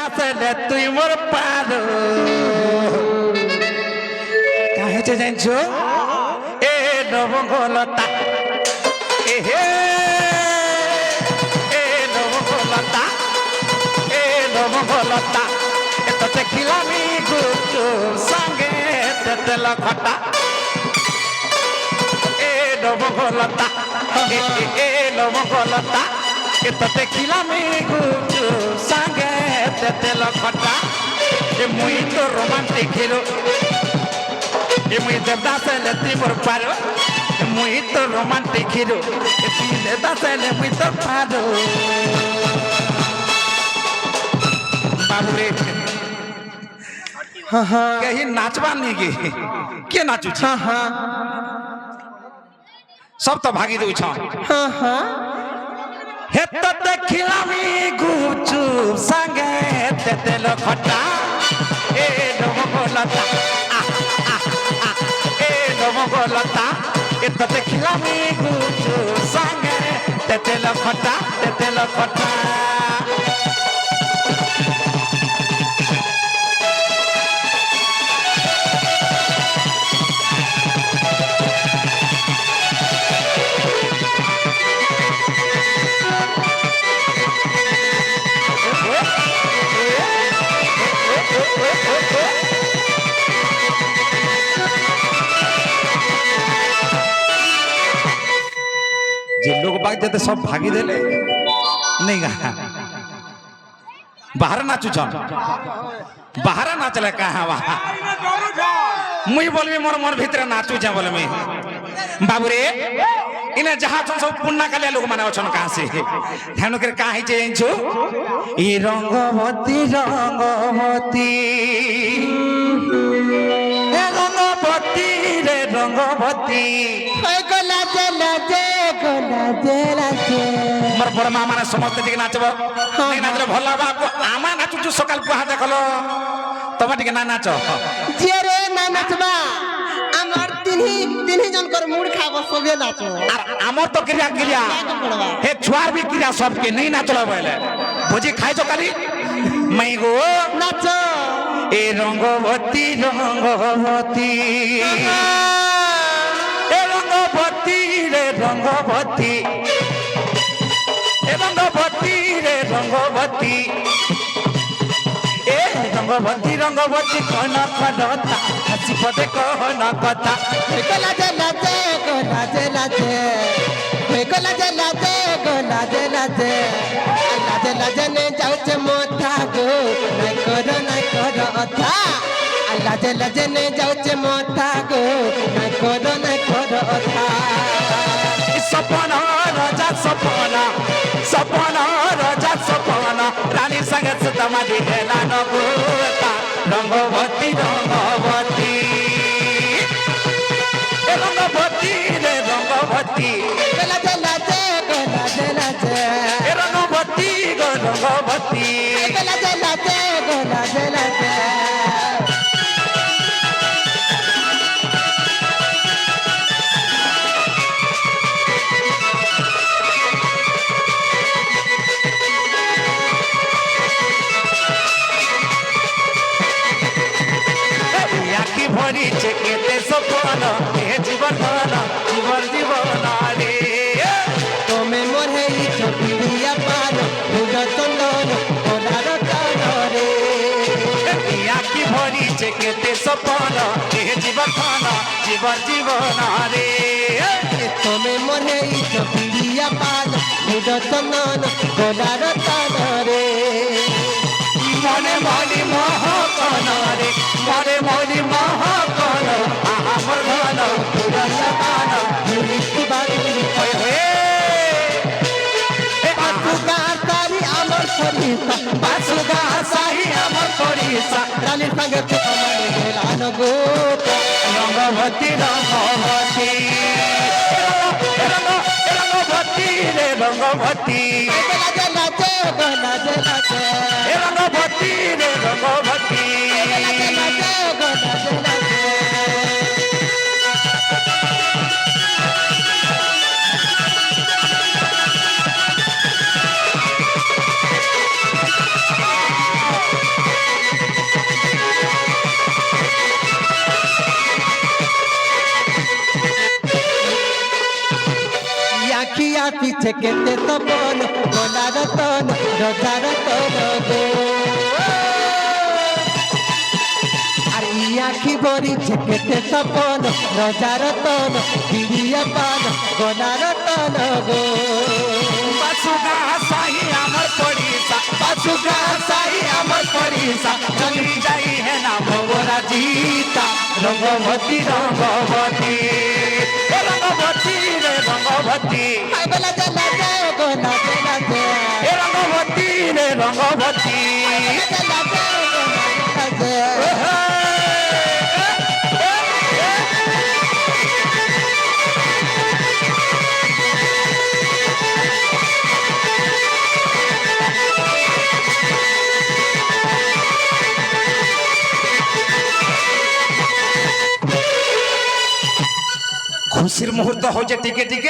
দাসলে তুই মোর পারো কাহেছে জানছো এ নবঙ্গলতা এ হে এ নবঙ্গলতা এ নবঙ্গলতা এত দেখিলামি গুচু সঙ্গে তেল খটা এ নবঙ্গলতা এ নবঙ্গলতা এত দেখিলামি গুচু সঙ্গে তেল খটা এ মুই তো রোমান্টিক হিরো এ মুই দেবদাসলে তুই মোর পারো মুই তো রোমান্টিক হিরো এ তুই দেবদাসলে মুই তো পারো বাবুরে कहीं नाचबा नहीं गे के नाचू सब तो भागी दू हे तो देखिलामी गुपचुप संगे तेल खटा ए नमगोलता ए नमगोलता ए तो देखिलामी गुपचुप संगे तेल खटा जे लोग बाग जाते सब भागी देले नहीं गा बाहर नाचू छन बाहर नाचले कहाँ वहाँ मुई बोलबी मोर मोर भीतर नाचू छे बोलबी बाबू रे इने जहाँ छन सब पुण्य काले लोग माने छन कहाँ से हेनु के काहे जे छु ई रंगवती रंगवती ए रंगवती रे रंगवती मोर बड़ माँ माने समस्त टिके नाचबो नहीं नाचले भला बाबू आमा नाचुचु सकाल पुहा देखलो तबा टिके ना नाच जे रे ना नाचबा हमर तिन्ही जन कर मूड खाबो सबे नाचो और हमर तो क्रिया हे छुआर भी क्रिया सबके नहीं नाचलो बोले भोजी खाइ जो काली मैं गो नाचो ए रंगवती रंगवती ए रंगवती रे रंगवती ए रंगवती रे रंगवती ए रंगवती रंगवती कौन कदता हसी पदे कौन कथा को लाजे लाजे को लाजे लाजे को लाजे लाजे को लाजे लाजे लाजे लाजे ने जाउचे मोथा गो नहीं करो अथा लाजे लाजे ने जाउचे मोथा गो नहीं करो अथा सपना राजा सपना सपना राजा सपना रानी संगत तमादी हेला नगोता रंगवती रंगवती ए रंगवती रे रंगवती लाजे लाजे को लाजे लाजे ए रंगवती गो रंगवती लाजे लाजे को लाजे लाजे भरी केते सपन हे जीवन जीवन रे तोमे मोर है ई छपिया पार फूल चंदन कोलार कान रे आखि भरी केते सपन हे जीवन जीवन रे तोमे मोर है ई छपिया पार फूल चंदन कोलार कान रे मने मनी महकन रे मने मनी महकन आमर धन पूरा समान मृत्यु बारी होय होय ए बासुगा सारी अमर सरिता बासुगा साही अमर परिसा रानी संग कुमार गेला न गोप रंगवती रंगवती रंगवती रे रंगवती लाजे लाजे को लाजे लाजे रंगवती रे रंगवती लाजे लाजे को लाजे लाजे ভরিছে কেতে সপন গোলা রতন রোজা রতন গো আর ই আখি ভরিছে কেতে সপন রোজা রতন বিড়িয়া পান গোলা রতন গো বাসুগা সাই আমার পড়িসা বাসুগা সাই আমার পড়িসা চলি যাই হে না ভবরা জিতা রঙ্গবতী রঙ্গবতী এ রঙ্গবতী রে রঙ্গবতী আই গোলা জলা জে গো লাজে লাজে এ রঙ্গবতী রে রঙ্গবতী জলা জে গো লাজে খুশির মুহূর্ত হচ্ছে টিকে টিকে